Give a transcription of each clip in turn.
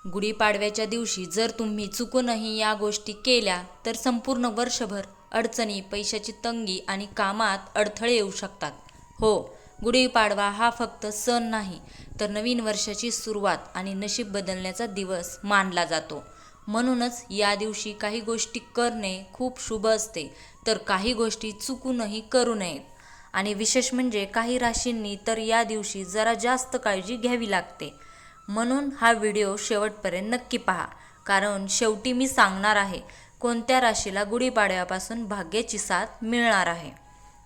गुढीपाडव्याच्या दिवशी जर तुम्ही चुकूनही या गोष्टी केल्या तर संपूर्ण वर्षभर अडचणी, पैशाची तंगी आणि कामात अडथळे येऊ शकतात. हो, गुढीपाडवा हा फक्त सण नाही, तर नवीन वर्षाची सुरुवात आणि नशीब बदलण्याचा दिवस मानला जातो. म्हणूनच या दिवशी काही गोष्टी करणे खूप शुभ असते, तर काही गोष्टी चुकूनही करू नयेत. आणि विशेष म्हणजे काही राशींनी तर या दिवशी जरा जास्त काळजी घ्यावी लागते. म्हणून हा व्हिडिओ शेवटपर्यंत नक्की पहा, कारण शेवटी मी सांगणार आहे कोणत्या राशीला गुढीपाडव्यापासून भाग्याची साथ मिळणार आहे.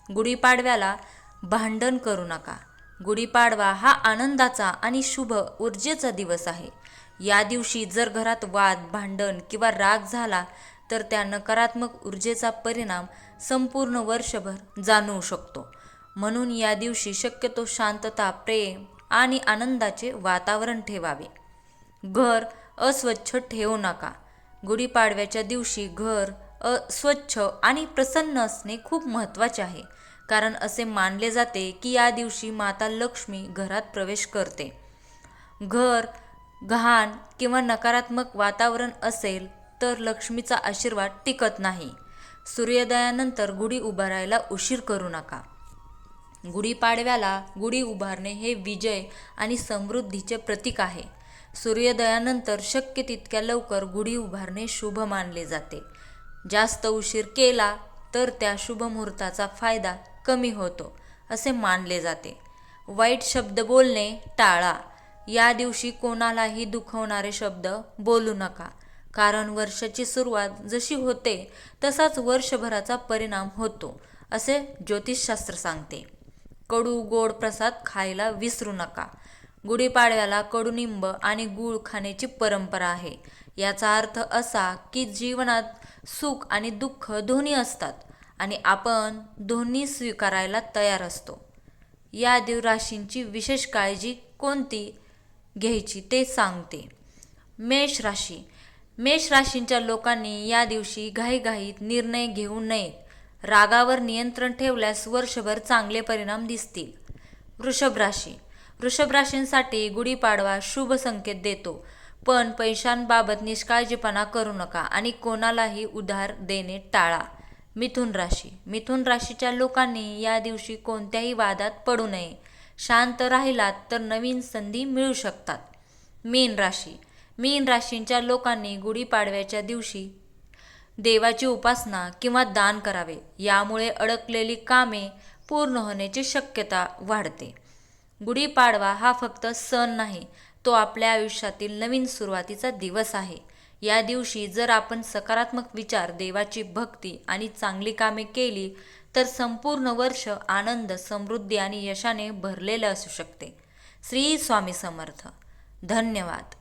गुढीपाडव्याला भांडण करू नका. गुढीपाडवा हा आनंदाचा आणि शुभ ऊर्जेचा दिवस आहे. या दिवशी जर घरात वाद, भांडण किंवा राग झाला तर त्या नकारात्मक ऊर्जेचा परिणाम संपूर्ण वर्षभर जाणवू शकतो. म्हणून या दिवशी शक्यतो शांतता, प्रेम आणि आनंदाचे वातावरण ठेवावे. घर अस्वच्छ ठेवू नका. गुढीपाडव्याच्या दिवशी घर स्वच्छ आणि प्रसन्न असणे खूप महत्त्वाचे आहे, कारण असे मानले जाते की या दिवशी माता लक्ष्मी घरात प्रवेश करते. घर घाण किंवा नकारात्मक वातावरण असेल तर लक्ष्मीचा आशीर्वाद टिकत नाही. सूर्योदयानंतर गुढी उभारायला उशीर करू नका. गुढीपाडव्याला गुढी उभारणे हे विजय आणि समृद्धीचे प्रतीक आहे. सूर्योदयानंतर शक्य तितक्या लवकर गुढी उभारणे शुभ मानले जाते. जास्त उशीर केला तर त्या शुभ मुहूर्ताचा फायदा कमी होतो असे मानले जाते. वाईट शब्द बोलणे टाळा. या दिवशी कोणालाही दुखवणारे शब्द बोलू नका, कारण वर्षाची सुरुवात जशी होते तसाच वर्षभराचा परिणाम होतो असे ज्योतिषशास्त्र सांगते. कडू गोड प्रसाद खायला विसरू नका. गुढीपाडव्याला कडुनिंब आणि गूळ खाण्याची परंपरा आहे. याचा अर्थ असा की जीवनात सुख आणि दुःख दोन्ही असतात आणि आपण दोन्ही स्वीकारायला तयार असतो. या राशींची विशेष काळजी कोणती घ्यायची ते सांगते. मेष राशी. मेष राशींच्या लोकांनी या दिवशी घाईघाईत निर्णय घेऊ नयेत. रागावर नियंत्रण ठेवल्यास वर्षभर चांगले परिणाम दिसतील. वृषभ राशी. वृषभ राशींसाठी गुढीपाडवा शुभ संकेत देतो, पण पैशांबाबत निष्काळजीपणा करू नका आणि कोणालाही उधार देणे टाळा. मिथुन राशी. मिथुन राशीच्या लोकांनी या दिवशी कोणत्याही वादात पडू नये. शांत राहिलात तर नवीन संधी मिळू शकतात. मीन राशी. मीन राशींच्या लोकांनी गुढीपाडव्याच्या दिवशी देवाची उपासना किंवा दान करावे. यामुळे अडकलेली कामे पूर्ण होण्याची शक्यता वाढते. गुढीपाडवा हा फक्त सण नाही, तो आपल्या आयुष्यातील नवीन सुरुवातीचा दिवस आहे. या दिवशी जर आपण सकारात्मक विचार, देवाची भक्ती आणि चांगली कामे केली तर संपूर्ण वर्ष आनंद, समृद्धी आणि यशाने भरलेले असू शकते. श्री स्वामी समर्थ. धन्यवाद.